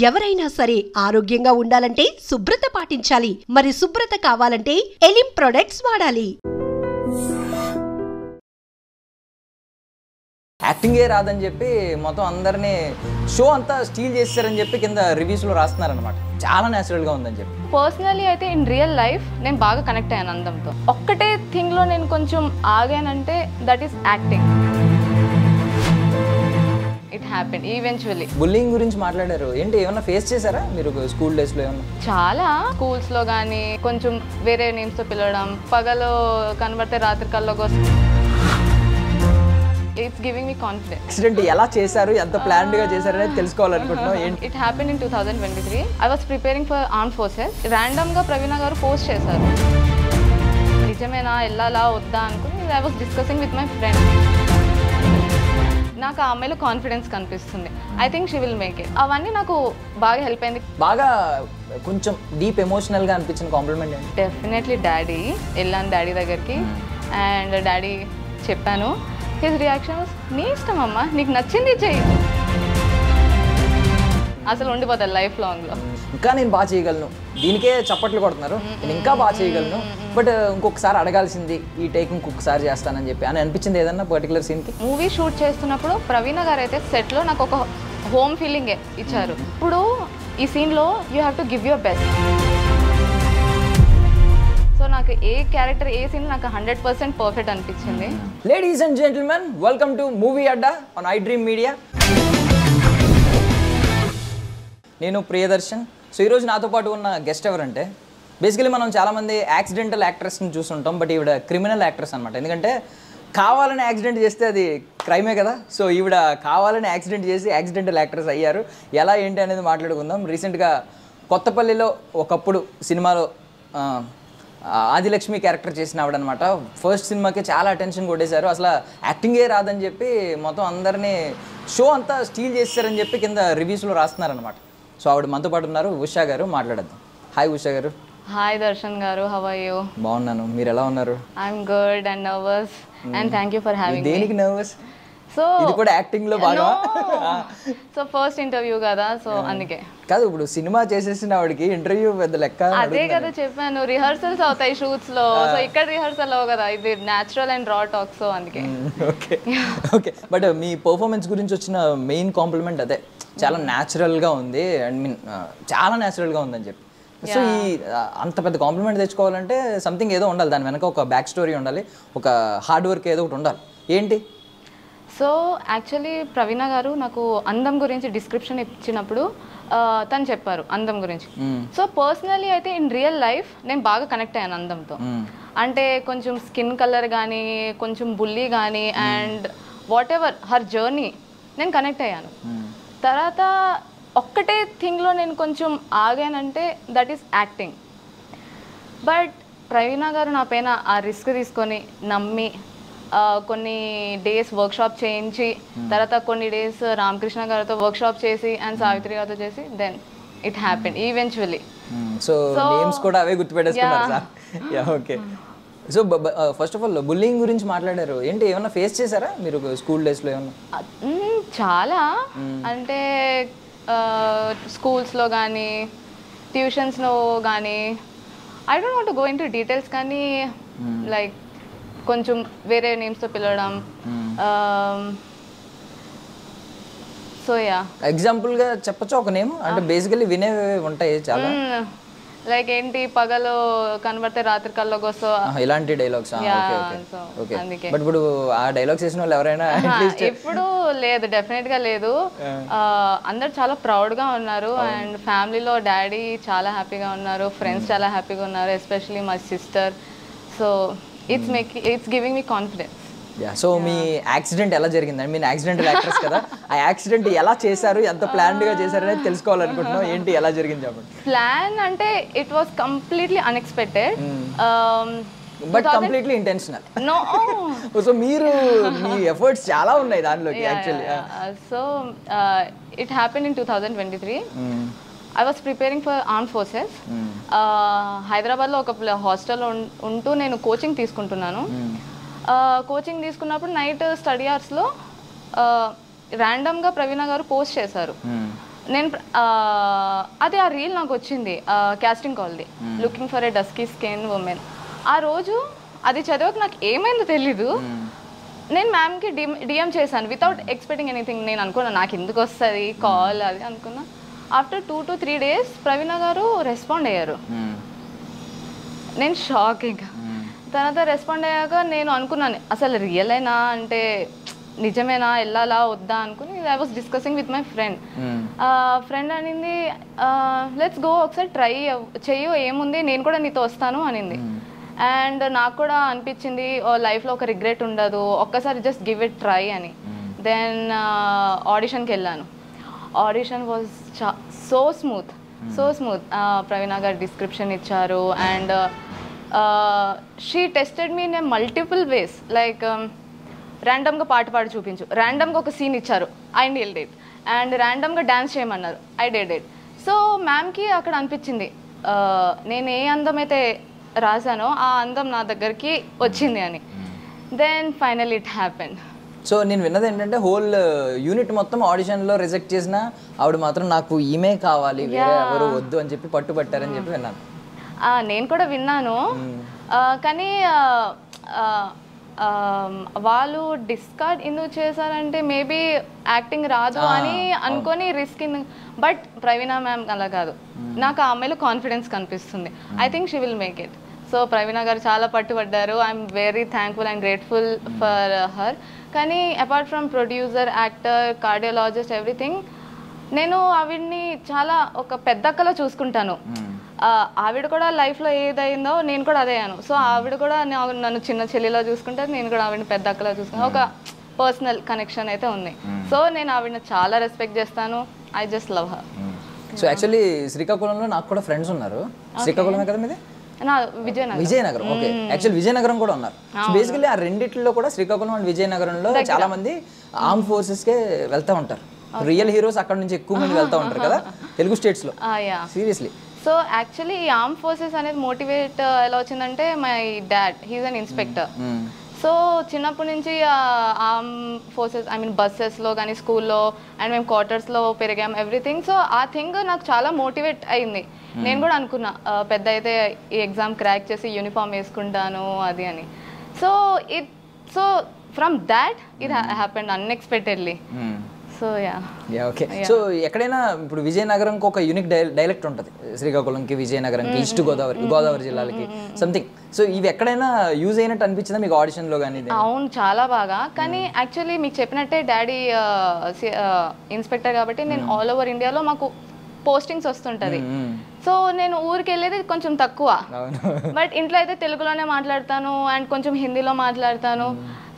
ఎవరైనా సరే ఆరోగ్యంగా ఉండాలంటే శుభ్రత పాటించాలి. మరి శుభ్రత కావాలంటే ఎలిం ప్రొడక్ట్స్ వాడాలి. యాక్టింగే రాదని చెప్పి మొత్తం అందరినీ షో అంతా స్టీల్ చేస్తారని చెప్పి కింద రివ్యూస్లో రాస్తున్నారనమాట. చాలా న్యాచురల్గా ఉందని చెప్పి. పర్సనలీ అయితే ఇన్ రియల్ లైఫ్ నేను బాగా కనెక్ట్ అయ్యాను అందంతో. ఒక్కటే థింగ్లో నేను కొంచెం ఆగానంటే that is acting. It happened eventually. Bullying గురించి మాట్లాడారు. ఏంటి ఏమన్నా ఫేస్ చేశారా మీరు స్కూల్ డేస్లో? ఏమన్నా చాలా స్కూల్స్లో కానీ కొంచెం వేరే నేమ్స్తో పిలవడం, పగలు కనబడితే రాత్రి కల్లోకి వస్తుంది. It's giving me confidence. Accident ఎలా చేశారు, ఎంత ప్లాన్డ్గా చేశారనేది తెలుసుకోవాలనుకుంటున్నాం. It happened in 2023. I was preparing for armed forces. ర్యాండమ్గా ప్రవీణ గారు పోస్ట్ చేశారు. నిజమేనా, వెళ్ళాలా వద్దా అనుకుని I was discussing with my friend. నాకు ఆ అమ్మాయిలో కాన్ఫిడెన్స్ కనిపిస్తుంది. I think she will make it. అవన్నీ నాకు బాగా హెల్ప్ అయింది. బాగా కొంచెం డీప్ ఎమోషనల్గా అనిపించిన కాంప్లిమెంట్ ఏంటి? Definitely daddy. వెళ్ళాను డాడీ దగ్గరికి అండ్ డాడీ చెప్పాను. హిస్ రియాక్షన్ వాస్, నీ ఇష్టం అమ్మా, నీకు నచ్చింది చెయ్యి. అసలు ఉండిపోతాను లైఫ్ లాంగ్లో. ఇంకా నేను బాగా చేయగలను, దీనికే చప్పట్లు కొడుతున్నారు, నేను ఇంకా బాగా చేయగలను, బట్ ఇంకొకసారి అడగాల్సింది, ఈ టేక్ ఇంకొకసారి చేస్తానని చెప్పి అని అనిపించింది ఏదన్నా పర్టికులర్ సీన్కి? మూవీ షూట్ చేస్తున్నప్పుడు ప్రవీణ గారు అయితే సెట్లో నాకు ఒక హోమ్ ఫీలింగే ఇచ్చారు. ఇప్పుడు ఈ సీన్లో you have to give your best. So నాకు ఏ క్యారెక్టర్ ఏ సీన్ నాకు 100% పర్ఫెక్ట్ అనిపించింది. Ladies and gentlemen, welcome to movie Adda on I dream media. నేను ప్రియదర్శన్. సో ఈరోజు నాతో పాటు ఉన్న గెస్ట్ ఎవరంటే, బేసికలీ మనం చాలామంది యాక్సిడెంటల్ యాక్ట్రెస్ని చూస్తుంటాం, బట్ ఈవిడ క్రిమినల్ యాక్ట్రెస్ అనమాట. ఎందుకంటే కావాలని యాక్సిడెంట్ చేస్తే అది క్రైమే కదా. సో ఈవిడ కావాలని యాక్సిడెంట్ చేసి యాక్సిడెంటల్ యాక్ట్రెస్ అయ్యారు. ఎలా ఏంటి అనేది మాట్లాడుకుందాం. రీసెంట్గా కొత్తపల్లిలో ఒకప్పుడు సినిమాలో ఆదిలక్ష్మి క్యారెక్టర్ చేసిన ఆవిడనమాట. ఫస్ట్ సినిమాకి చాలా అటెన్షన్ కొట్టేశారు. అసలు యాక్టింగే రాదని చెప్పి మొత్తం అందరినీ షో అంతా స్టీల్ చేస్తారని చెప్పి కింద రివ్యూస్లో రాస్తున్నారనమాట. సో ఆవిడ మనతో పాటు ఉన్నారు, ఉషా గారు. మాట్లాడద్దాం. హాయ్ ఉషా గారు. హాయ్ దర్శన్ గారు, హౌ ఆర్ యూ? బాగున్నాను, మీరు ఎలా ఉన్నారు? I'm good and nervous and thank you for having me. దేనికి నర్వస్? సో ఇది కూడా యాక్టింగ్ లో బాగా. సో ఫస్ట్ ఇంటర్వ్యూ కదా, సో అందుకే. కాదు, ఇప్పుడు సినిమా చేసేసిన ఆవిడకి ఇంటర్వ్యూ పెద్ద లెక్క. అదే కదా చెప్పాను, రిహర్సల్స్ అవుతాయి షూట్స్ లో. సో ఇక్కడ రిహర్సల్ అవ్వ కదా, ఇది న్యాచురల్ అండ్ రా టాక్. సో అందుకే. Okay okay. But me performance గురించి వచ్చిన మెయిన్ కాంప్లిమెంట్ అదే, చాలా న్యాచురల్గా ఉంది. ఐ మీన్ చాలా న్యాచురల్గా ఉందని చెప్పి. సో ఈ అంత పెద్ద కాంప్లిమెంట్ తెచ్చుకోవాలంటే సంథింగ్ ఏదో ఉండాలి, దాని వెనక ఒక బ్యాక్ స్టోరీ ఉండాలి, ఒక హార్డ్ వర్క్ ఏదో ఒకటి ఉండాలి. ఏంటి? సో యాక్చువల్లీ ప్రవీణ గారు నాకు అందం గురించి డిస్క్రిప్షన్ ఇచ్చినప్పుడు తను చెప్పారు అందం గురించి. సో పర్సనలీ అయితే ఇన్ రియల్ లైఫ్ నేను బాగా కనెక్ట్ అయ్యాను అందంతో. అంటే కొంచెం స్కిన్ కలర్ కానీ, కొంచెం బుల్లీ కానీ, and what ever her journey నేను కనెక్ట్ అయ్యాను. తర్వాత ఒక్కటే థింగ్లో నేను కొంచెం ఆగానంటే దట్ ఈస్ యాక్టింగ్. బట్ ప్రవీణ గారు నా పైన ఆ రిస్క్ తీసుకొని నమ్మి కొన్ని డేస్ వర్క్షాప్ చేయించి, తర్వాత కొన్ని డేస్ రామకృష్ణ గారితో వర్క్షాప్ చేసి అండ్ సావిత్రి గారితో చేసి, then it happened eventually. So names కూడా అవే గుర్తుపెట్టేసుకున్నారు sir. Yeah, okay. So first of all bullying గురించి మాట్లాడారు. ఏంటి ఏమన్నా ఫేస్ చేశారా మీరు స్కూల్ డేస్లో? ఏమన్నా చాలా, అంటే స్కూల్స్లో కానీ ట్యూషన్స్లో కానీ, I don't want to go in to details, కానీ లైక్ కొంచెం వేరే నేమ్స్తో పిలవడం. సో యా, ఎగ్జాంపుల్గా చెప్పచ్చా ఒక నేమ్? అంటే బేసికలీ వినేవి ఉంటాయి చాలా, లైక్ ఏంటి పగలు కనబడితే రాత్రి కల్లోకి వస్తా, ఇలాంటి డైలాగ్స్. బట్ ఇప్పుడు ఆ డైలాగ్స్ చేసిన వాళ్ళు ఎవరైనా? ఇప్పుడు లేదు, డెఫినెట్ గా లేదు. అందరు చాలా ప్రౌడ్ గా ఉన్నారు అండ్ ఫ్యామిలీలో డాడీ చాలా హ్యాపీగా ఉన్నారు, ఫ్రెండ్స్ చాలా హ్యాపీగా ఉన్నారు, especially my sister. So it's giving me confidence. So me accident ఎలా జరిగింది? ఐ మీన్ యాక్సిడెంటల్ యాక్ట్రెస్ కదా, ఆ యాక్సిడెంట్ ఎలా చేశారు, ఎంత ప్లాన్డ్గా చేశారు అనేది తెలుసుకోవాలనుకుంటున్నాం. ఏంటి ఎలా జరిగింది చెప్పండి. ప్లాన్ అంటే it was completely unexpected but completely intentional. No. So మీరు మీ ఎఫర్ట్స్ చాలా ఉన్నాయి దానిలోకి actually. So it happened in 2023. I was preparing for armed forces. హైదరాబాద్లో ఒక హాస్టల్లో ఉంటూ నేను కోచింగ్ తీసుకుంటున్నాను. కోచింగ్ తీసుకున్నప్పుడు నైట్ స్టడీ అవర్స్లో ర్యాండమ్గా ప్రవీణ గారు పోస్ట్ చేశారు. నేను అది ఆ రీల్ నాకు వచ్చింది క్యాస్టింగ్ కాల్ది, looking for a dusky skin women. ఆ రోజు అది చదివాక నాకు ఏమైందో తెలీదు, నేను మ్యామ్కి డిఎం చేశాను వితౌట్ ఎక్స్పెక్టింగ్ ఎనీథింగ్. నేను అనుకున్నా నాకు ఎందుకు వస్తుంది కాల్ అది అనుకున్నా. ఆఫ్టర్ 2 to 3 days ప్రవీణ గారు రెస్పాండ్ అయ్యారు. నేను షాక్. ఇంకా తర్వాత రెస్పాండ్ అయ్యాక నేను అనుకున్నాను అసలు రియల్ అయినా అంటే నిజమేనా వెళ్ళాలా వద్దా అనుకుని I was discussing with my friend. Friend అనింది లెట్స్ గో ఒకసారి ట్రై చెయ్యు ఏముంది నేను కూడా నీతో వస్తాను అనింది. అండ్ నాకు కూడా అనిపించింది లైఫ్లో ఒక రిగ్రెట్ ఉండదు, ఒక్కసారి జస్ట్ గివ్ ఇట్ ట్రై అని. దెన్ ఆడిషన్కి వెళ్ళాను. Audition was so smooth. Praveena garu description ఇచ్చారు and she tested me in multiple ways. Like ర్యాండమ్గా పాడి చూపించు, ర్యాండమ్గా ఒక సీన్ ఇచ్చారు, ఐ నేల్డ్ ఇట్. అండ్ ర్యాండమ్గా డ్యాన్స్ చేయమన్నారు, ఐ డిడ్ ఇట్. సో మ్యామ్కి అక్కడ అనిపించింది నేను ఏ అందం అయితే రాశానో ఆ అందం నా దగ్గరికి వచ్చింది అని. Then final it happened. So నేను విన్నది ఏంటంటే హోల్ యూనిట్ మొత్తం ఆడిషన్లో రిజెక్ట్ చేసిన ఆవిడ మాత్రం నాకు ఈమె కావాలి వేరే ఎవరు వద్దు అని చెప్పి పట్టుబట్టారని చెప్పి విన్నాను. నేను కూడా విన్నాను. కానీ వాళ్ళు డిస్కార్డ్ ఎందుకు చేశారంటే మేబీ యాక్టింగ్ రాదు అని అనుకొని రిస్క్. బట్ ప్రవీణ మ్యామ్ అలా కాదు, నాకు ఆ అమ్మాయిలో కాన్ఫిడెన్స్ కనిపిస్తుంది. I think she will make it. So Praveena garu చాలా పట్టుబడ్డారు. I'm very thankful and grateful for her. కానీ apart from producer, actor, cardiologist, everything, నేను ఆవిడ్ని చాలా ఒక పెద్ద అక్కలా చూసుకుంటాను. ఆవిడ కూడా లైఫ్లో ఏదైందో నేను కూడా అదే అయ్యాను. సో ఆవిడ కూడా నన్ను చిన్న చెల్లిలా చూసుకుంటారు, నేను కూడా ఆవిడని పెద్ద అక్కలా చూసుకుంటాను. ఒక పర్సనల్ కనెక్షన్ అయితే ఉంది. సో నేను ఆవిడని చాలా రెస్పెక్ట్ చేస్తాను. I just love her. So actually శ్రీకాకుళంలో నాకు కూడా ఫ్రెండ్స్ ఉన్నారు. శ్రీకాకుళమే కదా మీది? విజయనగరం. ఓకే, యాక్చువల్ విజయనగరం కూడా ఉన్నారు. సో బేసికలీ ఆ రెండిట్లో కూడా శ్రీకాకుళం అండ్ విజయనగరంలో చాలా మంది ఆర్మ్ ఫోర్సెస్కే వెళ్తూ ఉంటారు. రియల్ హీరోస్ అక్కడ నుంచి ఎక్కువ మంది వెళ్తూ ఉంటారు కదా తెలుగు స్టేట్స్లో. సీరియస్లీ. సో యాక్చువల్లీ ఈ ఆర్మ్ ఫోర్సెస్ అనేది మోటివేట్ ఎలా వచ్చిందంటే my dad, he is an inspector. So చిన్నప్పటి నుంచి ఆర్మ్ ఫోర్సెస్ ఐ మీన్ బస్సెస్లో కానీ స్కూల్లో అండ్ మేము క్వార్టర్స్లో పెరిగాం ఎవ్రీథింగ్. సో ఆ థింగ్ నాకు చాలా మోటివేట్ అయింది. నేను కూడా అనుకున్నా పెద్ద అయితే ఈ ఎగ్జామ్ క్రాక్ చేసి యూనిఫామ్ వేసుకుంటాను అది అని. So from that it happened unexpectedly. So okay. So ఎక్కడైనా ఇప్పుడు విజయనగరంకి ఒక యూనిక్ డైలెక్ట్ ఉంటుంది, శ్రీకాకుళంకి, విజయనగరంకి, ఈస్ట్ గోదావరి జిల్లాలకి సంథింగ్. సో ఇవి ఎక్కడైనా యూజ్ అయినట్టు అనిపించిందా మీకు ఆడిషన్లో కానీ? అవును, చాలా బాగా. కానీ యాక్చువల్లీ మీకు చెప్పినట్టే డాడీ ఇన్స్పెక్టర్ కాబట్టి నేను ఆల్ ఓవర్ ఇండియాలో మాకు పోస్టింగ్స్ వస్తుంటది. సో నేను ఊరికి వెళ్ళేది కొంచెం తక్కువ. బట్ ఇంట్లో అయితే తెలుగులోనే మాట్లాడతాను అండ్ కొంచెం హిందీలో మాట్లాడతాను.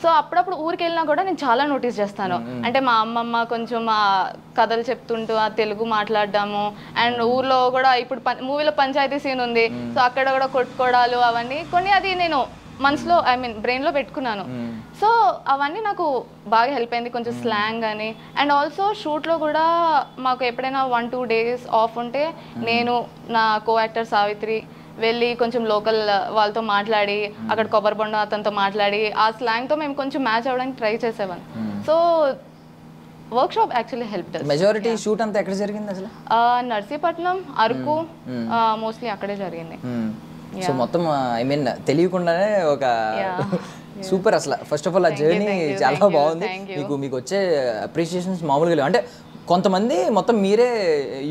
సో అప్పుడప్పుడు ఊరికి వెళ్ళినా కూడా నేను చాలా నోటీస్ చేస్తాను. అంటే మా అమ్మమ్మ కొంచెం కథలు చెప్తుంటూ ఆ తెలుగు మాట్లాడడాము. అండ్ ఊర్లో కూడా ఇప్పుడు మూవీలో పంచాయతీ సీన్ ఉంది, సో అక్కడ కూడా కొట్టుకోవడాలు అవన్నీ కొన్ని అది నేను మనసులో ఐ మీన్ బ్రెయిన్లో పెట్టుకున్నాను. సో అవన్నీ నాకు బాగా హెల్ప్ అయింది, కొంచెం స్లాంగ్ అని. అండ్ ఆల్సో షూట్లో కూడా మాకు ఎప్పుడైనా 1-2 days ఆఫ్ ఉంటే నేను నా కో యాక్టర్ సావిత్రి వెళ్ళి కొంచెం లోకల్ వాళ్ళతో మాట్లాడి అక్కడ కొబ్బరి బొండ అతనితో మాట్లాడి ఆ స్లాంగ్తో మేము కొంచెం మ్యాచ్ అవ్వడానికి ట్రై చేసేవాళ్ళం. So work shop actually help. Majority shoot అంతా ఎక్కడ జరిగింది అసలు? నర్సీపట్నం, అరకు, మోస్ట్లీ అక్కడే జరిగింది. సో మొత్తం ఐ మీన్ తెలియకుండానే ఒక సూపర్. అసలు ఫస్ట్ ఆఫ్ ఆల్ ఆ జర్నీ చాలా బాగుంది. మీకు వచ్చే అప్రిషియేషన్స్ మామూలుగా లేవు. అంటే కొంతమంది మొత్తం మీరే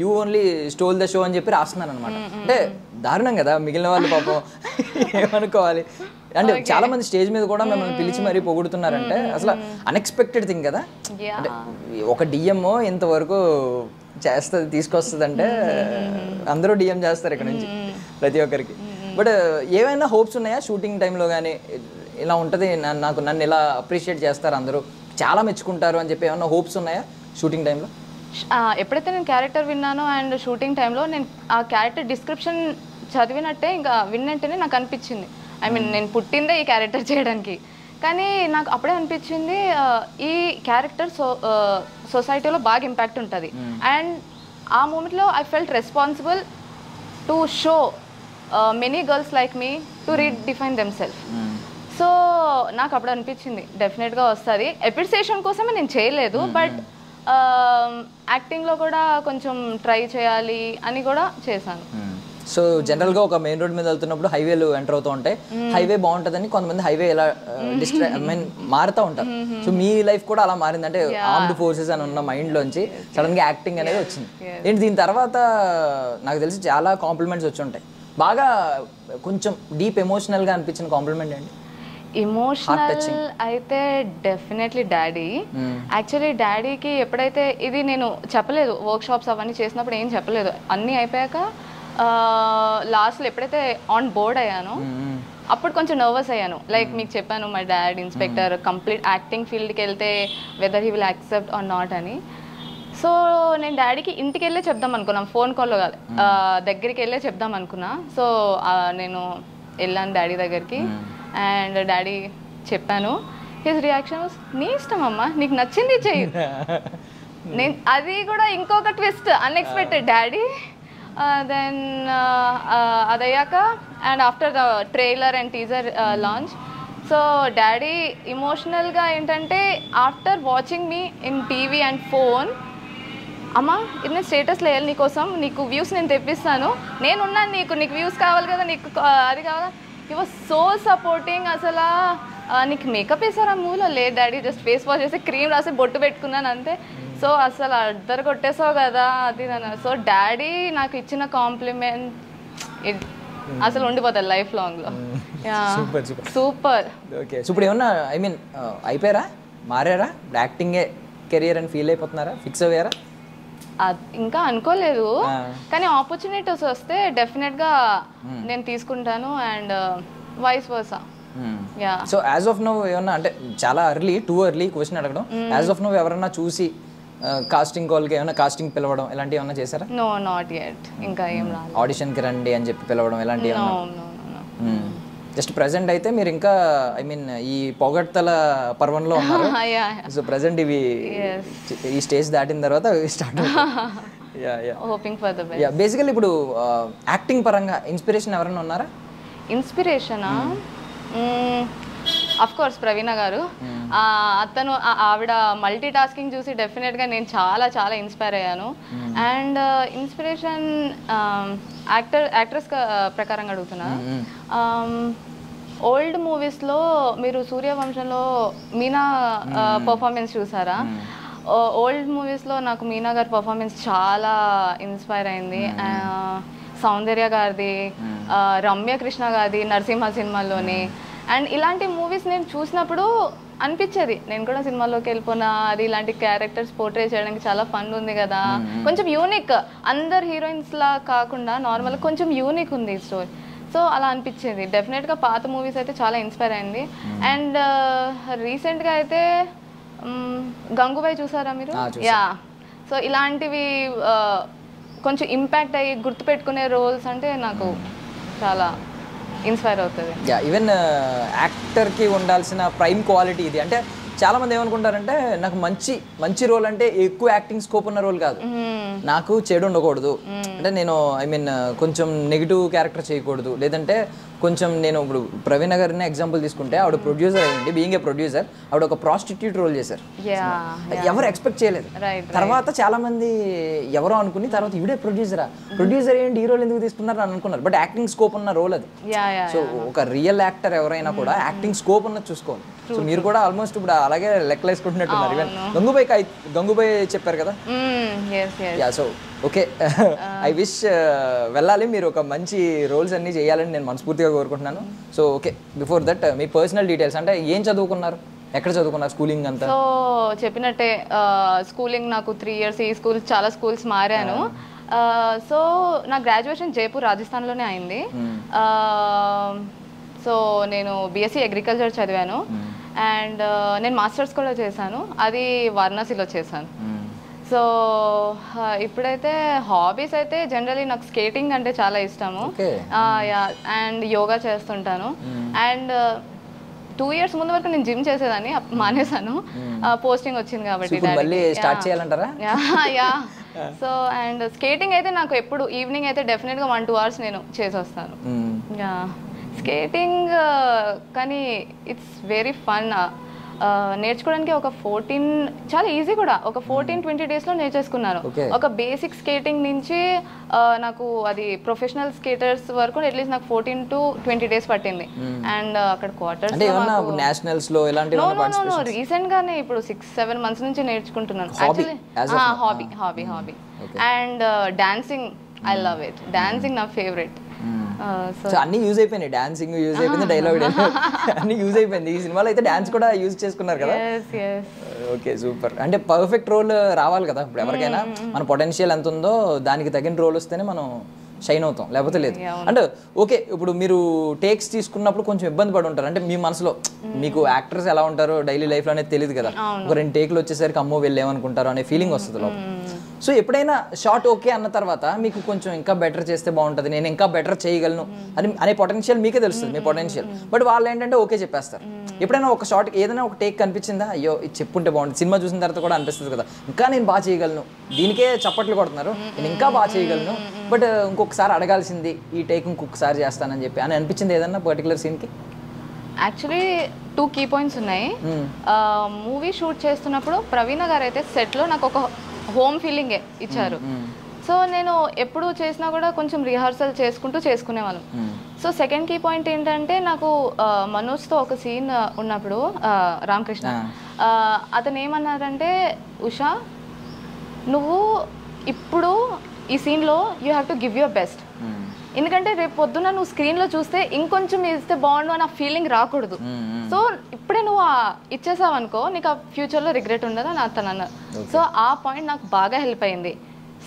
you only stole the show అని చెప్పి రాస్తున్నారు అనమాట. అంటే దారుణం కదా, మిగిలిన వాళ్ళు పాపం ఏమనుకోవాలి. అంటే చాలా మంది స్టేజ్ మీద కూడా మిమ్మల్ని పిలిచి మరీ పొగుడుతున్నారంటే అసలు అన్ఎక్స్పెక్టెడ్ థింగ్ కదా. అంటే ఒక డిఎం ఇంతవరకు చేస్తుంది తీసుకొస్తుంది అంటే అందరూ డిఎం చేస్తారు ఇక్కడ నుంచి ప్రతి ఒక్కరికి. బట్ ఏమైనా హోప్స్ ఉన్నాయా షూటింగ్ టైంలో కానీ ఇలా ఉంటుంది నన్ను ఇలా అప్రిషియేట్ చేస్తారు అందరూ చాలా మెచ్చుకుంటారు అని చెప్పి ఏమైనా హోప్స్ ఉన్నాయా షూటింగ్ టైంలో? ఎప్పుడైతే నేను క్యారెక్టర్ విన్నానో అండ్ షూటింగ్ టైంలో నేను ఆ క్యారెక్టర్ డిస్క్రిప్షన్ చదివినట్టే ఇంకా విన్నట్టునే నాకు అనిపించింది. ఐ మీన్ నేను పుట్టిందే ఈ క్యారెక్టర్ చేయడానికి. కానీ నాకు అప్పుడే అనిపించింది ఈ క్యారెక్టర్ సొసైటీలో బాగా ఇంపాక్ట్ ఉంటుంది. అండ్ ఆ మూమెంట్లో I felt responsible to show many girls like me to redefine themself. So నాకు అప్పుడు అనిపించింది డెఫినెట్గా వస్తుంది. అప్రిసియేషన్ కోసమే నేను చేయలేదు, బట్ యాక్టింగ్లో కూడా కొంచెం ట్రై చేయాలి అని కూడా చేశాను. సో జనరల్గా ఒక మెయిన్ రోడ్ మీద వెళ్తున్నప్పుడు హైవేలు ఎంటర్ అవుతూ ఉంటాయి, హైవే బాగుంటుందని కొంతమంది హైవే ఎలా మారుతూ ఉంటారు. సో మీ లైఫ్ కూడా అలా మారింది, అంటే ఆర్మ్డ్ ఫోర్సెస్ అని ఉన్న మైండ్లోంచి సడన్గా యాక్టింగ్ అనేది వచ్చింది. ఏంటి దీని తర్వాత నాకు తెలిసి చాలా కాంప్లిమెంట్స్ వచ్చి ఉంటాయి. బాగా కొంచెం డీప్ ఎమోషనల్గా అనిపించిన కాంప్లిమెంట్ అండి? ఎమోషనల్ అయితే డెఫినెట్లీ డాడీ. యాక్చువల్లీ డాడీకి ఎప్పుడైతే ఇది నేను చెప్పలేదు, వర్క్ షాప్స్ అవన్నీ చేసినప్పుడు ఏం చెప్పలేదు, అన్నీ అయిపోయాక లాస్ట్లో ఎప్పుడైతే ఆన్ బోర్డ్ అయ్యానో అప్పుడు కొంచెం నర్వస్ అయ్యాను. లైక్ మీకు చెప్పాను my dad inspector, complete acting ఫీల్డ్కి వెళ్తే whether he will accept or not అని. సో నేను డాడీకి ఇంటికి వెళ్ళే చెప్దాం అనుకున్నాను, ఫోన్ కాల్లో కాదు, దగ్గరికి వెళ్ళే చెప్దాం అనుకున్నా. సో నేను వెళ్ళాను డాడీ దగ్గరికి అండ్ డాడీ చెప్పాను. హిస్ రియాక్షన్ వాస్, నీ ఇష్టం అమ్మా, నీకు నచ్చింది చెయ్యి. నేను అది కూడా ఇంకొక ట్విస్ట్, అన్ఎక్స్పెక్టెడ్ డాడీ. దెన్ అదయ్యాక and after the trailer and teaser launch, so daddy ఇమోషనల్గా ఏంటంటే after watching me in TV and phone, అమ్మా ఇది నేను స్టేటస్లో వేయాలి నీకోసం, నీకు వ్యూస్ నేను తెప్పిస్తాను, నేనున్నాను నీకు వ్యూస్ కావాలి కదా, నీకు అది కావాలా. He was so supporting. అసలు నీకు మేకప్ వేసారా మూలో? లేదు డాడీ, జస్ట్ ఫేస్ వాష్ చేసి క్రీమ్ రాసి బొట్టు పెట్టుకున్నాను అంతే. సో అసలు అద్దరు కొట్టేసావు కదా అది నన్ను. సో డాడీ నాకు ఇచ్చిన కాంప్లిమెంట్ అసలు ఉండిపోతుంది లైఫ్ లాంగ్లో. సూపర్. ఓకే, సో ఇప్పుడు ఏమన్నా ఐ మీన్ అయిపోయారా, మారారా, యాక్టింగే కెరియర్ అని ఫీల్ అయిపోతున్నారా, ఫిక్స్ అయ్యారా? ఇంకా అనుకోలేదు, కానీ ఆపర్చునిటీస్ వస్తే డెఫినెట్గా నేను తీసుకుంటాను and vice versa. So as of now ఏమన్నా, అంటే చాలా టూ ఎర్లీ క్వశ్చన్ అడగడం, యాజ్ ఆఫ్ నో ఎవరన్నా చూసి కాస్టింగ్ కాల్కి ఏమైనా కాస్టింగ్ పిలవడం ఇలాంటివి ఏమన్నా చేశారా? No, not yet. ఇంకా ఏం రాలేదు. ఆడిషన్కి రండి అని చెప్పి పిలవడం ఇలాంటివి జస్ట్ ప్రెసెంట్ అయితే మీరు ఇంకా ఐ మీన్ ఈ పొగడ్తల పర్వంలో ఉన్నారు. సో ప్రెసెంట్ ఇవి ఈ స్టేజ్ దాటిన తర్వాత స్టార్ట్. బేసికల్లీ ఇప్పుడు యాక్టింగ్ పరంగా ఇన్స్పిరేషన్ ఎవరైనా ఉన్నారా? ఇన్స్పిరేషనా? అఫ్ కోర్స్ ప్రవీణ గారు. అతను ఆవిడ మల్టీ టాస్కింగ్ చూసి డెఫినెట్గా నేను చాలా చాలా ఇన్స్పైర్ అయ్యాను. అండ్ ఇన్స్పిరేషన్ యాక్ట్రెస్ ప్రకారంగా అడుగుతున్నా. ఓల్డ్ మూవీస్లో మీరు సూర్యవంశంలో మీనా పర్ఫార్మెన్స్ చూసారా? ఓల్డ్ మూవీస్లో నాకు మీనా గారి పర్ఫార్మెన్స్ చాలా ఇన్స్పైర్ అయింది. సౌందర్య గారిది, రమ్య కృష్ణ గారిది నరసింహ సినిమాలోని. అండ్ ఇలాంటి మూవీస్ నేను చూసినప్పుడు అనిపించేది నేను కూడా సినిమాలోకి వెళ్ళిపోనా, అది ఇలాంటి క్యారెక్టర్స్ పోర్ట్రే చేయడానికి చాలా ఫన్ ఉంది కదా, కొంచెం యూనిక్, అందరు హీరోయిన్స్లా కాకుండా నార్మల్గా కొంచెం యూనిక్ ఉంది స్టోరీ. సో అలా అనిపించేది. డెఫినెట్గా పాత మూవీస్ అయితే చాలా ఇన్స్పైర్ అయింది. అండ్ రీసెంట్గా అయితే గంగూబాయ్ చూసారా మీరు? యా. సో ఇలాంటివి కొంచెం ఇంపాక్ట్ అయ్యి గుర్తుపెట్టుకునే రోల్స్ అంటే నాకు చాలా ఇన్స్పైర్ అవుతుంది. యా, ఈవెన్ యాక్టర్కి ఉండాల్సిన ప్రైమ్ క్వాలిటీ ఇది. అంటే చాలా మంది ఏమనుకుంటారంటే నాకు మంచి రోల్ అంటే ఎక్కువ యాక్టింగ్ స్కోప్ ఉన్న రోల్ కాదు, నాకు చెడు ఉండకూడదు, అంటే నేను ఐ మీన్ కొంచెం నెగిటివ్ క్యారెక్టర్ చేయకూడదు, లేదంటే కొంచెం నేను ఇప్పుడు ప్రవీణ గారిని ఎగ్జాంపుల్ తీసుకుంటే ఆవిడ ప్రొడ్యూసర్ అయ్యండి, బీయింగ్ ఏ ప్రొడ్యూసర్ ఆవిడ ఒక ప్రాస్టిట్యూట్ రోల్ చేశారు, ఎవరు ఎక్స్పెక్ట్ చేయలేదు. తర్వాత చాలా మంది ఎవరో అనుకుని తర్వాత ఇవిడే ప్రొడ్యూసర్ ఏంటి ఈ రోల్ ఎందుకు తీసుకున్నారు అని అనుకున్నారు. బట్ యాక్టింగ్ స్కోప్ ఉన్న రోల్ అది. సో ఒక రియల్ యాక్టర్ ఎవరైనా కూడా యాక్టింగ్ స్కోప్ ఉన్నది చూసుకోవాలి. సో మీరు కూడా ఆల్మోస్ట్ ఇప్పుడు అలాగే లెక్కలు వేసుకుంటున్నట్టున్నారు. ఈవెన్ గంగూబాయ్ చెప్పారు కదా. Yeah, so okay, I wish వెళ్ళాలి, మీరు ఒక మంచి రోల్స్ అన్నీ చేయాలని నేను మనస్ఫూర్తిగా కోరుకుంటున్నాను. So okay, before that me personal details, అంటే ఏం చదువుకున్నారు, ఎక్కడ చదువుకున్నారు, స్కూలింగ్ అంతా? సో చెప్పినట్టే స్కూలింగ్ నాకు 3 years, ఈ స్కూల్ చాలా స్కూల్స్ మారాను. సో నా గ్రాడ్యుయేషన్ జైపూర్ రాజస్థాన్లోనే అయింది. సో నేను బీఎస్సీ అగ్రికల్చర్ చదివాను అండ్ నేను మాస్టర్స్ కూడా చేశాను, అది వారణాసిలో చేశాను. సో ఇప్పుడైతే హాబీస్ అయితే జనరలీ నాకు స్కేటింగ్ అంటే చాలా ఇష్టము అండ్ యోగా చేస్తుంటాను. అండ్ 2 years ముందు వరకు నేను జిమ్ చేసేదాన్ని, మానేశాను, పోస్టింగ్ వచ్చింది కాబట్టి. సో అండ్ స్కేటింగ్ అయితే నాకు ఎప్పుడు ఈవినింగ్ అయితే డెఫినెట్గా 1-2 hours నేను చేసి వస్తాను. స్కేటింగ్ కానీ ఇట్స్ వెరీ ఫన్. నేర్చుకోవడానికి ఒక 14 చాలా ఈజీ కూడా, ఒక 14-20 డేస్లో నేర్చేసుకున్నాను. ఒక బేసిక్ స్కేటింగ్ నుంచి నాకు అది ప్రొఫెషనల్ స్కేటర్స్ వరకు అట్లీస్ట్ నాకు 14 to 20 డేస్ పట్టింది. అండ్ అక్కడ క్వార్టర్స్ రీసెంట్ గానే ఇప్పుడు 6-7 మంత్స్ నుంచి నేర్చుకుంటున్నాను. Actually hobby. And dancing, I love it. Dancing నా ఫేవరెట్. అన్ని యూజ్ అయిపోయినాయి, డాన్సింగ్ యూజ్ అయిపోయింది, డైలాగ్ అన్ని యూజ్ అయిపోయింది. ఈ సినిమాలో అయితే డాన్స్ కూడా యూజ్ చేసుకున్నారు కదా. Okay, super. అంటే పర్ఫెక్ట్ రోల్ రావాలి కదా ఇప్పుడు ఎవరికైనా, మన పొటెన్షియల్ ఎంత ఉందో దానికి తగిన రోల్ వస్తేనే మనం షైన్ అవుతాం, లేకపోతే లేదు. అంటే ఓకే, ఇప్పుడు మీరు టేక్స్ తీసుకున్నప్పుడు కొంచెం ఇబ్బంది పడి ఉంటారు. అంటే మీ మనసులో మీకు యాక్టర్స్ ఎలా ఉంటారో డైలీ లైఫ్లో అనేది తెలియదు కదా, ఒక 2 టేక్లు వచ్చేసరికి అమ్మో వెళ్ళేమనుకుంటారు అనే ఫీలింగ్ వస్తుంది లోపల. సో ఎప్పుడైనా షార్ట్ ఓకే అన్న తర్వాత మీకు కొంచెం ఇంకా బెటర్ చేస్తే బాగుంటుంది, నేను ఇంకా బెటర్ చేయగలను అని అనే పొటెన్షియల్ మీకే తెలుస్తుంది, మీ పొటెన్షియల్. బట్ వాళ్ళు ఏంటంటే ఓకే చెప్పేస్తారు. ఎప్పుడైనా ఒక షార్ట్ ఏదైనా ఒక టేక్ కనిపించిందా, అయ్యో ఇది చెప్పుంటే బాగుంటుంది, సినిమా చూసిన తర్వాత కూడా అనిపిస్తుంది కదా, ఇంకా నేను బాగా చేయగలను, దీనికే చప్పట్లు కొడుతున్నారు, నేను ఇంకా బాగా చేయగలను, బట్ ఇంకొకసారి అడగాల్సింది ఈ టేక్ ఇంకొకసారి చేస్తానని చెప్పి అని అనిపించింది ఏదన్నా పర్టికులర్ సీన్కి? యాక్చువల్లీ 2 కీ పాయింట్స్ ఉన్నాయి. మూవీ షూట్ చేస్తున్నప్పుడు ప్రవీణ గారు అయితే సెట్లో నాకు ఒక హోమ్ ఫీలింగే ఇచ్చారు. సో నేను ఎప్పుడు చేసినా కూడా కొంచెం రిహార్సల్ చేసుకునేవాళ్ళం. సో సెకండ్ కీ పాయింట్ ఏంటంటే, నాకు మనోజ్తో ఒక సీన్ ఉన్నప్పుడు రామకృష్ణ అతను ఏమన్నారంటే, ఉషా నువ్వు ఇప్పుడు ఈ సీన్లో you have to give your best, ఎందుకంటే రేపు పొద్దున్న నువ్వు స్క్రీన్లో చూస్తే ఇంకొంచెం ఇస్తే బాగుండు అని ఆ ఫీలింగ్ రాకూడదు. సో ఇప్పుడే నువ్వు ఇచ్చేసావు అనుకో, నీకు ఆ ఫ్యూచర్లో రిగ్రెట్ ఉండదు అని అతను అన్నారు. సో ఆ పాయింట్ నాకు బాగా హెల్ప్ అయింది.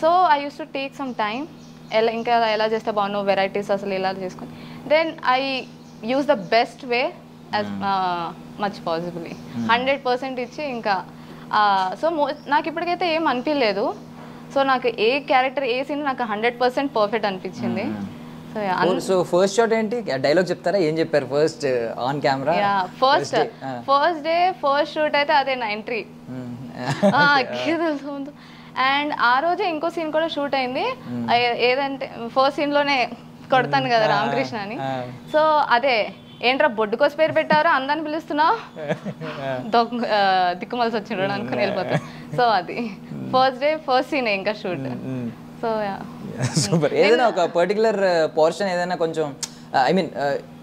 So I used to take some time, ఇంకా ఎలా చేస్తే బాగున్నావు, వెరైటీస్ అసలు ఇలా చేసుకుని, then I use the best way as much possibly 100% ఇచ్చి ఇంకా. సో నాకు ఇప్పటికైతే ఏం అనిపించలేదు. సో నాకు ఏ క్యారెక్టర్ ఏ సీన్ నాకు 100% పర్ఫెక్ట్ అనిపించింది. సో ఫస్ట్ షాట్ ఏంటి, డైలాగ్ చెప్తారా, ఏం చెప్పారు first on camera? First day first shoot అయితే అదే నా ఎంట్రీ. అండ్ ఆ రోజే ఇంకో సీన్ కూడా షూట్ అయింది. ఏదంటే ఫస్ట్ సీన్లోనే కొడతాను కదా రామకృష్ణ అని. సో అదే ఏంట్రా బొడ్డుకోసి పేరు పెట్టారు అందాన్ని పిలుస్తున్నావు, దిక్కుమలసి వచ్చిండు అనుకుని వెళ్ళిపోతాను. సో అది ఫస్ట్ డే ఫస్ట్ సీన్ ఇంకా షూట్. So super. ఏదైనా ఒక పర్టికులర్ పోర్షన్ ఏదైనా కొంచెం ఐ మీన్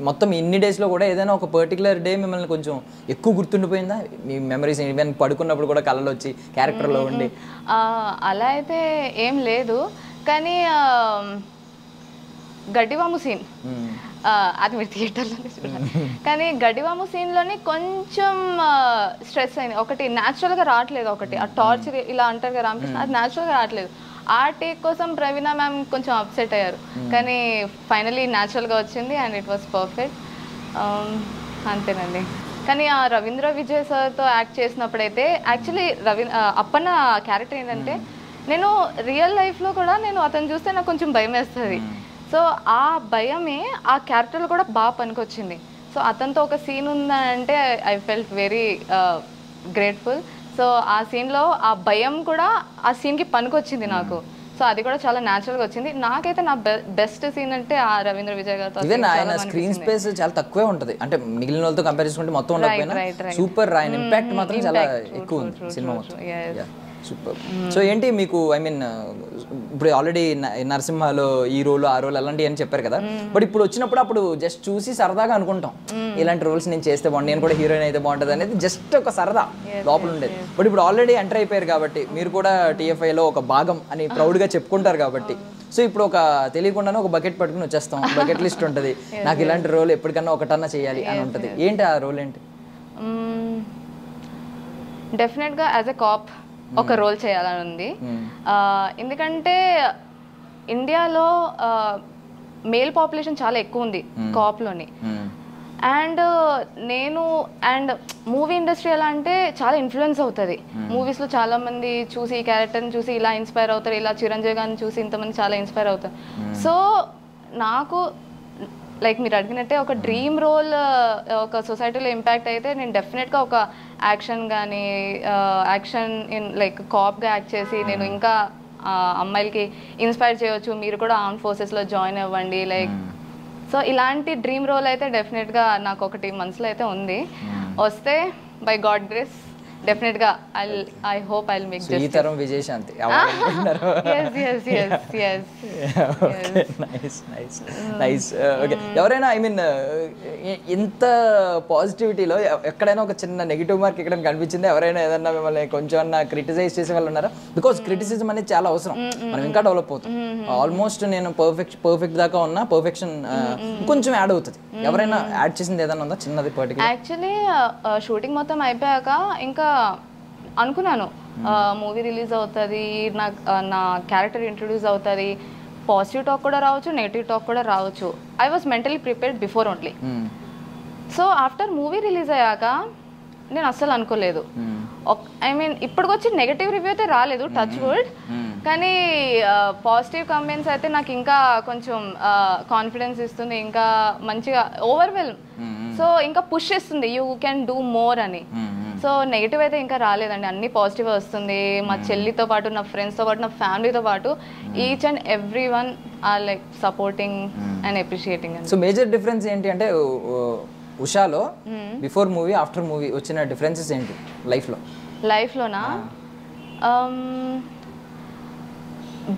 మొత్తం ఇన్ని డేస్లో కూడా ఏదైనా ఒక పర్టికులర్ డే మిమ్మల్ని కొంచెం ఎక్కువ గుర్తుండిపోయిందా, మీ మెమరీస్ ఈవెన్ పడుకున్నప్పుడు కూడా కళ్ళలో వచ్చి క్యారెక్టర్లో ఉండి? అలా అయితే ఏం లేదు, కానీ గడ్డివాము సీన్ అది మీరు థియేటర్లోనే చూడాలి. కానీ గడ్డివాము సీన్లోనే కొంచెం స్ట్రెస్ అయింది. ఒకటి న్యాచురల్గా రావట్లేదు, ఒకటి ఆ టార్చర్ ఇలా అంటారు కదా రామకృష్ణ, అది న్యాచురల్గా రావట్లేదు. ఆ టేక్ కోసం ప్రవీణ మ్యామ్ కొంచెం అప్సెట్ అయ్యారు, కానీ ఫైనలీ న్యాచురల్గా వచ్చింది అండ్ ఇట్ వాస్ పర్ఫెక్ట్. అంతేనండి. కానీ ఆ రవీంద్ర విజయ్ సార్తో యాక్ట్ చేసినప్పుడైతే యాక్చువల్లీ అప్పన్న క్యారెక్టర్ ఏంటంటే, నేను రియల్ లైఫ్లో కూడా నేను అతను చూస్తే నాకు కొంచెం భయం వేస్తుంది. సో ఆ భయమే ఆ క్యారెక్టర్లో కూడా బాగా పనికొచ్చింది. సో అతనితో ఒక సీన్ ఉందంటే I felt very grateful. So ఆ సీన్లో ఆ భయం కూడా ఆ సీన్కి పనికొచ్చింది నాకు. సో అది కూడా చాలా న్యాచురల్గా వచ్చింది. నాకైతే నా బెస్ట్ సీన్ అంటే ఆ రవీంద్ర విజయ్ గారితో. ఈవెన్ ఆయన స్క్రీన్ స్పేస్ చాలా తక్కువే ఉంటుంది, అంటే మిగిలిన వాళ్ళతో కంపేర్ చేసుకుంటే మొత్తం ఉండకపోయినా సూపర్, ఆయన ఇంపాక్ట్ మాత్రం చాలా ఎక్కువ ఉంది సినిమా మొత్తం. సూపర్. సో ఏంటి మీకు ఐ మీన్ ఇప్పుడు ఆల్రెడీ నరసింహలో ఈ రోల్ ఆ రోల్ అలాంటివి అని చెప్పారు కదా, బట్ ఇప్పుడు వచ్చినప్పుడు అప్పుడు జస్ట్ చూసి సరదాగా అనుకుంటాం ఇలాంటి రోల్స్ నేను చేస్తే బాగుంది, నేను కూడా హీరోయిన్ అయితే బాగుంటుంది అనేది జస్ట్ ఒక సరదా లోపల ఉండేది. బట్ ఇప్పుడు ఆల్రెడీ ఎంటర్ అయిపోయారు కాబట్టి మీరు కూడా TFIలో ఒక భాగం అని ప్రౌడ్గా చెప్పుకుంటారు కాబట్టి, సో ఇప్పుడు ఒక తెలియకుండానే ఒక బకెట్ పట్టుకుని వచ్చేస్తాం, బకెట్ లిస్ట్ ఉంటుంది, నాకు ఇలాంటి రోల్ ఎప్పటికన్నా ఒకటన్నా చేయాలి అని ఉంటుంది. ఏంటి ఆ రోల్ ఏంటి? డెఫినెట్గా యాజ్ ఎ కాప్ ఒక రోల్ చేయాలని ఉంది. ఎందుకంటే ఇండియాలో మేల్ పాపులేషన్ చాలా ఎక్కువ ఉంది కాప్లోని. అండ్ మూవీ ఇండస్ట్రీ ఎలా అంటే చాలా ఇన్ఫ్లుయెన్స్ అవుతుంది. మూవీస్లో చాలా మంది చూసి ఈ క్యారెక్టర్ని చూసి ఇలా ఇన్స్పైర్ అవుతారు, ఇలా చిరంజీవి గారిని చూసి ఇంతమంది చాలా ఇన్స్పైర్ అవుతారు. సో నాకు లైక్ మీరు అడిగినట్టే ఒక డ్రీమ్ రోల్ ఒక సొసైటీలో ఇంపాక్ట్ అయితే నేను డెఫినెట్గా ఒక యాక్షన్ కానీ యాక్షన్ ఇన్ లైక్ కాప్గా యాక్ట్ చేసి నేను ఇంకా అమ్మాయిలకి ఇన్స్పైర్ చేయవచ్చు, మీరు కూడా ఆర్మ్ ఫోర్సెస్లో జాయిన్ అవ్వండి లైక్. సో ఇలాంటి డ్రీమ్ రోల్ అయితే డెఫినెట్గా నాకు ఒకటి మనసులో అయితే ఉంది, వస్తే బై గాడ్ గ్రేస్ డెఫినెట్గా I hope I will make ఈ తరం విజయశాంతి అవ్వాలనుకుంటున్నారు. నైస్. ఓకే, ఎవరైనా ఐ మీన్ ఇంత పాజిటివిటీలో ఎక్కడైనా ఒక చిన్న నెగిటివ్ మార్క్ ఎక్కడ కనిపించింది? ఎవరైనా ఏదన్నా మిమ్మల్ని కొంచెం అన్న క్రిటిసైజ్ చేసే వాళ్ళు ఉన్నారా? బికాస్ క్రిటిసిజం అనేది చాలా అవసరం, మనం ఇంకా డెవలప్ అవుతాం. ఆల్మోస్ట్ నేను పర్ఫెక్ట్ దాకా ఉన్నా, పర్ఫెక్షన్ కొంచెం యాడ్ అవుతుంది. ఎవరైనా యాడ్ చేసింది ఏదైనా ఉందా చిన్నది పర్టికులర్? యాక్చువల్లీ షూటింగ్ మొత్తం అయిపోయాక ఇంకా అనుకున్నాను మూవీ రిలీజ్ అవుతుంది, నా క్యారెక్టర్ ఇంట్రొడ్యూస్ అవుతుంది, పాజిటివ్ టాక్ కూడా రావచ్చు, నెగిటివ్ టాక్ కూడా రావచ్చు. I was mentally prepared before only. So after movie release అయ్యాక నేను అస్సలు అనుకోలేదు. ఐ మీన్ ఇప్పటికొచ్చి నెగటివ్ రివ్యూ అయితే రాలేదు, టచ్ వుడ్. కానీ పాజిటివ్ కమెంట్స్ అయితే నాకు ఇంకా కొంచెం కాన్ఫిడెన్స్ ఇస్తుంది, ఇంకా మంచిగా ఓవర్వెల్మ్, సో ఇంకా పుష్ చేస్తుంది యూ కెన్ డూ మోర్ అని. సో నెగిటివ్ అయితే ఇంకా రాలేదండి, అన్ని పాజిటివ్ వస్తుంది. మా చెల్లితో పాటు, నా ఫ్రెండ్స్తో పాటు, నా ఫ్యామిలీతో పాటు each and every one or like supporting and appreciating. So major difference ఏంటి అంటే ఉషాలో బిఫోర్ మూవీ ఆఫ్టర్ మూవీ వచ్చిన డిఫరెన్సెస్ ఏంటి లైఫ్లోనా?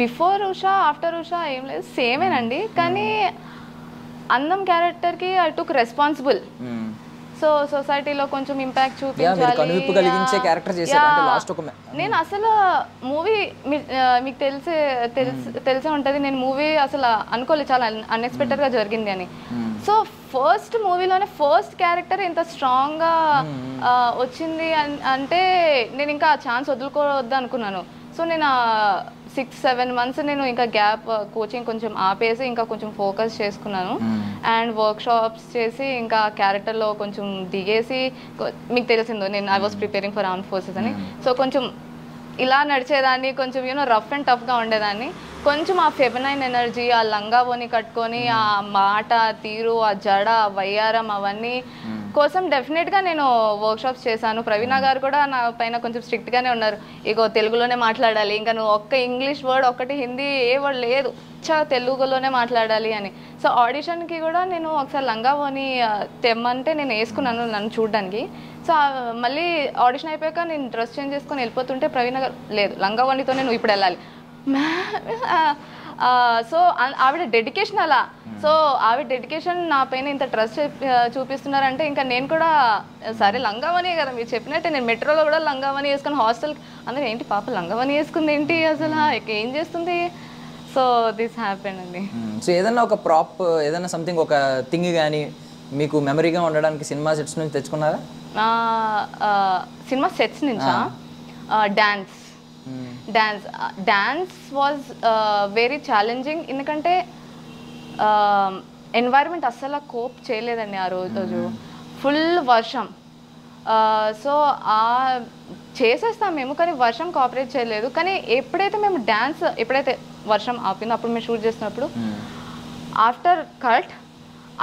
బిఫోర్ ఉషా ఆఫ్టర్ ఉషా ఏం లేదు, సేమేనండి. కానీ అందం క్యారెక్టర్కి ఐ టుక్ రెస్పాన్సిబుల్. సో సొసైటీలో కొంచెం ఇంపాక్ట్ చూపించాలి. నేను అసలు మూవీ మీకు తెలిసే ఉంటుంది, నేను మూవీ అసలు అనుకోలేదు, చాలా అన్ఎక్స్పెక్టెడ్గా జరిగింది అని. సో ఫస్ట్ మూవీలోనే ఫస్ట్ క్యారెక్టర్ ఇంత స్ట్రాంగ్గా వచ్చింది అంటే నేను ఇంకా ఆ ఛాన్స్ వదులుకోవద్దు అనుకున్నాను. సో నేను 6-7 months నేను ఇంకా గ్యాప్ కోచింగ్ కొంచెం ఆపేసి ఇంకా కొంచెం ఫోకస్ చేసుకున్నాను. అండ్ వర్క్ షాప్స్ చేసి ఇంకా క్యారెక్టర్లో కొంచెం దిగేసి, మీకు తెలిసిందో నేను I was preparing for armed forces అని. సో కొంచెం ఇలా నడిచేదాన్ని, కొంచెం రఫ్ అండ్ టఫ్గా ఉండేదాన్ని. కొంచెం ఆ ఫెమినైన్ ఎనర్జీ, ఆ లంగా ఓని కట్టుకొని, ఆ మాట తీరు, ఆ జడ, ఆ వయ్యారం, అవన్నీ కోసం డెఫినెట్గా నేను వర్క్షాప్స్ చేశాను. ప్రవీణ గారు కూడా నా పైన కొంచెం స్ట్రిక్ట్గానే ఉన్నారు. ఇగో తెలుగులోనే మాట్లాడాలి, ఇంకా నువ్వు ఒక్క ఇంగ్లీష్ వర్డ్, ఒక్కటి హిందీ ఏ వర్డ్ లేదు, తెలుగులోనే మాట్లాడాలి అని. సో ఆడిషన్కి కూడా నేను ఒకసారి లంగా ఓని తెమ్మంటే నేను వేసుకున్నాను నన్ను చూడడానికి. సో మళ్ళీ ఆడిషన్ అయిపోయాక నేను డ్రెస్ చేంజ్ చేసుకొని వెళ్ళిపోతుంటే ప్రవీణ గారు లేదు, లంగా ఓనితోనే నువ్వు ఇప్పుడు వెళ్ళాలి. సో ఆవిడ డెడికేషన్ అలా. సో ఆవిడ డెడికేషన్ నా పైన ఇంత ట్రస్ట్ చూపిస్తున్నారంటే ఇంకా నేను కూడా సరే లంగావని కదా మీరు చెప్పినట్టే, నేను మెట్రోలో కూడా లంగావని వేసుకుని హాస్టల్ అందరూ ఏంటి పాప లంగావని వేసుకుంది ఏంటి అసలు ఏం చేస్తుంది. సో దిస్ హ్యాపెన్ అండి. సో ఏదైనా ఒక ప్రాప్, ఏదైనా సంథింగ్, ఒక థింగ్ కానీ మీకు మెమరీగా ఉండడానికి సినిమా సెట్స్ నుంచి తెచ్చుకున్నారా? సినిమా సెట్స్ నుంచా? Dance was very challenging. ఎందుకంటే ఎన్వైరన్మెంట్ అస్సలు కోప్ చేయలేదండి ఆ రోజు, ఫుల్ వర్షం. సో చేసేస్తాం మేము, కానీ వర్షం కోఆపరేట్ చేయలేదు. కానీ ఎప్పుడైతే మేము డ్యాన్స్ ఎప్పుడైతే వర్షం ఆపిందో అప్పుడు మేము షూట్ చేసినప్పుడు ఆఫ్టర్ కట్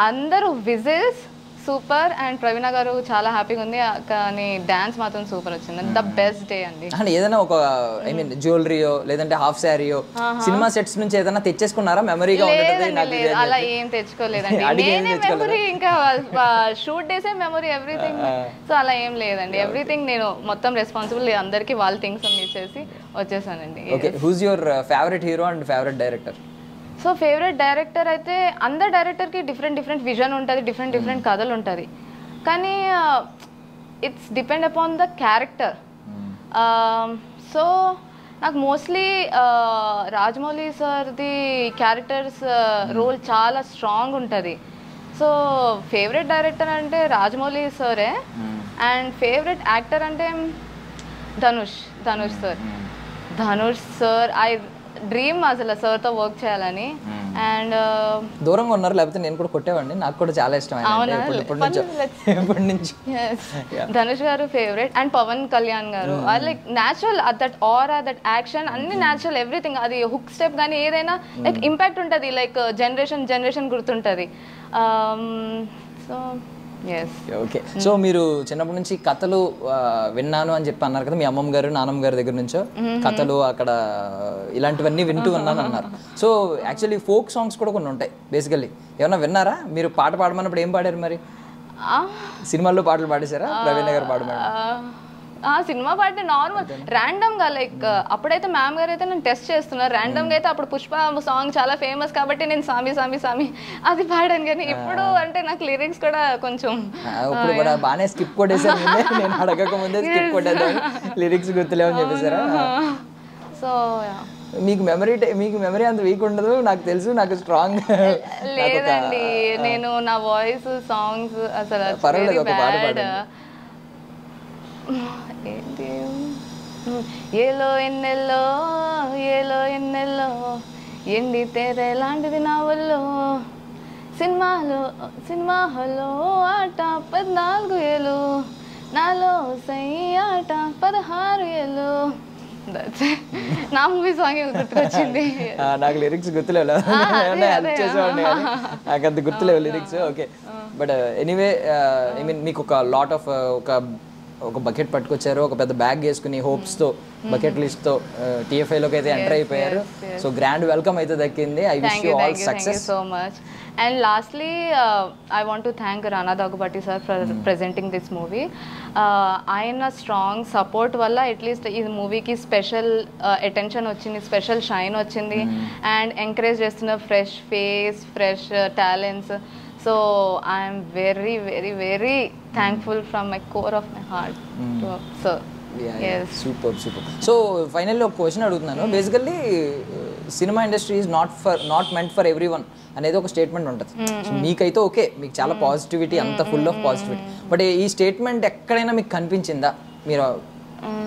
అందరూ విజిల్స్ సూపర్. అండ్ ప్రవీణ గారు చాలా హ్యాపీగా ఉంది, కానీ డాన్స్ మాత్రం సూపర్ వచ్చింది. ద బెస్ట్ డే అండి. ఏదైనా ఒక ఐ మీన్ జ్యువెలరీయో లేదంటే హాఫ్ శారీయో సినిమా సెట్స్ నుంచి ఏదైనా తెచ్చేసుకున్నారా మెమరీగా ఉంటుంది? అలా ఏం తెచ్చుకోలేదండి, నేనే మెమరీ, ఇంకా షూట్ డేసే మెమరీ ఎవ్రీథింగ్. సో అలా ఏం లేదండి, ఎవ్రీథింగ్ నేను మొత్తం రెస్పాన్సిబుల్, అందరికీ వాళ్ళ థింగ్స్ అన్ని ఇచ్చేసి వచ్చేసానండి. Okay, who's your favourite hero and favourite director? So favourite director అయితే అందరు డైరెక్టర్కి డిఫరెంట్ విజన్ ఉంటుంది, డిఫరెంట్ కథలు ఉంటుంది. కానీ it's depend upon the character. So నాకు మోస్ట్లీ రాజమౌళి సార్ది క్యారెక్టర్స్ రోల్ చాలా స్ట్రాంగ్ ఉంటుంది. సో ఫేవరెట్ డైరెక్టర్ అంటే రాజమౌళి సారే. అండ్ ఫేవరెట్ యాక్టర్ అంటే ధనుష్ సార్. ఐ డ్రీమ్ అసలు సార్తో వర్క్ చేయాలని. అండ్ దూరంగా ఉన్నారు, లేకపోతే నేను కూడా కొట్టేవాడిని, నాకు కూడా చాలా ఇష్టం. ధనుష్ గారు favourite. And Pawan Kalyan garu like natural, that are that action అన్ని న్యాచురల్, ఎవ్రీథింగ్. అది హుక్ స్టెప్ కానీ ఏదైనా లైక్ ఇంపాక్ట్ ఉంటుంది, లైక్ జనరేషన్ గుర్తుంటుంది. సో ఓకే, సో మీరు చిన్నప్పటి నుంచి కథలు విన్నాను అని చెప్పి అన్నారు కదా, మీ అమ్మమ్మ గారు నాన్నమ్మ గారి దగ్గర నుంచో కథలు అక్కడ ఇలాంటివన్నీ వింటూ ఉన్నాను అన్నారు. సో యాక్చువల్లీ ఫోక్ సాంగ్స్ కూడా కొన్ని ఉంటాయి బేసికల్లీ, ఏమన్నా విన్నారా? మీరు పాట పాడమన్నప్పుడు ఏం పాడారు మరి? సినిమాల్లో పాటలు పాడేశారా ప్రవీణ గారు పాడమని? సినిమా పాటే నార్మల్ ర్యాండమ్గా లైక్ అప్పుడైతే మ్యామ్ గారు అయితే నేను టెస్ట్ చేస్తున్నారు ర్యాండమ్గా అయితే అప్పుడు పుష్ప సాంగ్ చాలా ఫేమస్ కాబట్టి నేను సామి సామి సామి అది పాడాను కానీ ఇప్పుడు అంటే నాకు లిరిక్స్ కూడా కొంచెం ఇప్పుడు కూడా బాగానే స్కిప్ కొట్టేసారు నేను అడగక ముందే స్కిప్ కొట్టేద్దాం లిరిక్స్ గుర్తులేవని చెప్పేసారా? సో మీకు మెమరీ అంత వీక్ ఉండదు నాకు తెలుసు, నాకు స్ట్రాంగ్ లేదండి. నేను నా వాయిస్ సాంగ్స్ అసలు పర్వాలేదు ఒక పాట పాడండి. ఏంటి ఏలో ఎన్నెల్లో ఏలో ఎన్నెల్లో ఎండి తెర లాంటిది నా వల్లో సినిమా హాల్లో ఆట 14 ఏళ్ళు నాలో సై ఆట 16 ఏళ్ళు. నా మూవీ సాంగ్ గుర్తుకొచ్చింది. నాకు లిరిక్స్ గుర్తులేవు, చేసేవాడిని నాకు అంత గుర్తులేవు lyrics. Okay, but anyway I mean మీకు ఒక లాట్ ఆఫ్ ఒక బకెట్ పట్టుకొచ్చారు, ఒక పెద్ద బ్యాగ్ వేసుకుని హోప్స్తో బకెట్ లిస్ట్తో TFIలోకి అయితే ఎంటర్ అయిపోయారు. సో గ్రాండ్ వెల్కమ్ అయితే దక్కింది. I wish you all success. So much. And lastly, I want to thank Rana Daggubati sir for presenting this movie. Ayana strong support valla at least ee movie ki special attention ochindi, special shine ochindi, and encourage chestunna fresh face, fresh talents. So I am very very very thankful from my core of my heart to sir. Super. So finally ఒక question అడుగుతున్నాను. Basically cinema industry is not meant for every one అనేది ఒక statement ఉంటుంది. So మీకైతే okay, మీకు చాలా positivity, అంత full of positivity. But ఈ స్టేట్మెంట్ ఎక్కడైనా మీకు కనిపించిందా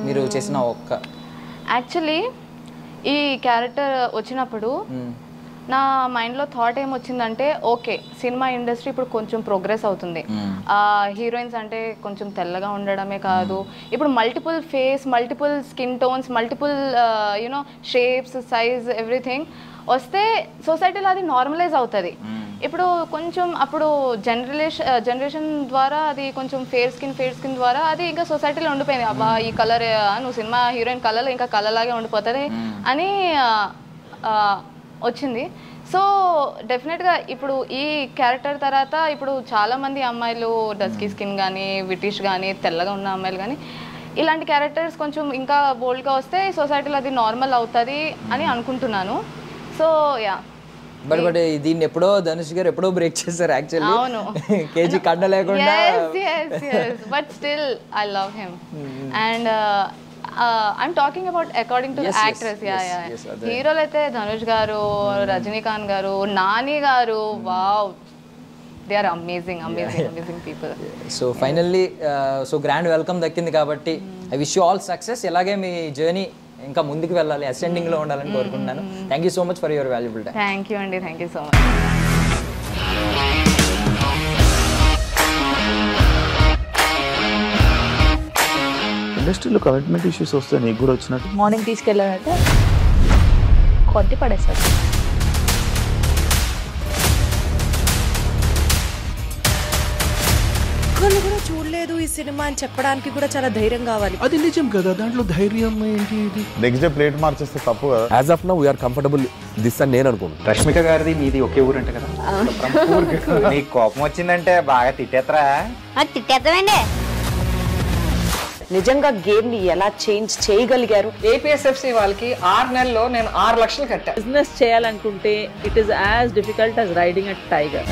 మీరు చేసిన ఒక్క? యాక్చువల్లీ ఈ క్యారెక్టర్ వచ్చినప్పుడు నా మైండ్లో థాట్ ఏమొచ్చిందంటే ఓకే సినిమా ఇండస్ట్రీ ఇప్పుడు కొంచెం ప్రోగ్రెస్ అవుతుంది. హీరోయిన్స్ అంటే కొంచెం తెల్లగా ఉండడమే కాదు, ఇప్పుడు multiple face, multiple skin tones, multiple you know shapes, size, everything వస్తే సొసైటీలో అది నార్మలైజ్ అవుతుంది. ఇప్పుడు కొంచెం అప్పుడు జనరేషన్ ద్వారా అది కొంచెం ఫేర్ స్కిన్ ద్వారా అది ఇంకా సొసైటీలో ఉండిపోయింది. అబ్బా ఈ కలర్ నువ్వు సినిమా హీరోయిన్ కలర్ ఇంకా కలర్లాగే ఉండిపోతుంది అని వచ్చింది. సో డెఫినెట్గా ఇప్పుడు ఈ క్యారెక్టర్ తర్వాత ఇప్పుడు చాలామంది అమ్మాయిలు డస్కీ స్కిన్ కానీ, బ్రిటిష్ కానీ, తెల్లగా ఉన్న అమ్మాయిలు కానీ ఇలాంటి క్యారెక్టర్స్ కొంచెం ఇంకా బోల్డ్గా వస్తే సొసైటీలో అది నార్మల్ అవుతుంది అని అనుకుంటున్నాను. సో బట్ దీన్ని ఎప్పుడో ధనుష్ గారు ఎప్పుడో బ్రేక్ చేశారు యాక్చువల్లీ. అవును, కేజీ కండ లేకుండా. But still I love him and I'm talking about according to the actress. హీరోలు అయితే ధనుష్ గారు, రజనీకాంత్ గారు, నాని గారు, wow, they are amazing people. So finally so grand welcome దక్కింది కాబట్టి I wish you all success. ఇలాగే మీ జర్నీ ఇంకా ముందుకు వెళ్ళాలి, అసెండింగ్లో ఉండాలని కోరుకుంటున్నాను. Thank you so much for your valuable time. Thank you అండి, థ్యాంక్ యూ సో మచ్. ఇండస్ట్రీలో కమిట్మెంట్ ఇష్యూస్ వస్తే నీకు కూడా వచ్చినట్టు? మార్నింగ్ తీసుకెళ్ళాడంటే కొట్టి పడేస్తాడు. ఒక్కళ్ళు కూడా చూడలేదు ఈ సినిమా అని చెప్పడానికి కూడా చాలా ధైర్యం కావాలి. అది నిజం కదా, దాంట్లో ధైర్యం ఏంటి? నెక్స్ట్ డే ప్లేట్ మార్చేస్తే తప్పు కదా. As of now we are comfortable this అని నేను అనుకుంటున్నాను. రష్మిక గారిది మీది ఒకే ఊరు అంట కదా? నీకు కోపం వచ్చిందంటే బాగా తిట్టేత్తరా? తిట్టేద్దామండి. నిజంగా గేమ్ ని ఎలా చేంజ్ చేయగలిగారు? APSFC వాళ్ళకి 6 నెలల్లో నేను 6 లక్షలు కట్టా. బిజినెస్ చేయాలనుకుంటే it is as difficult as riding a tiger.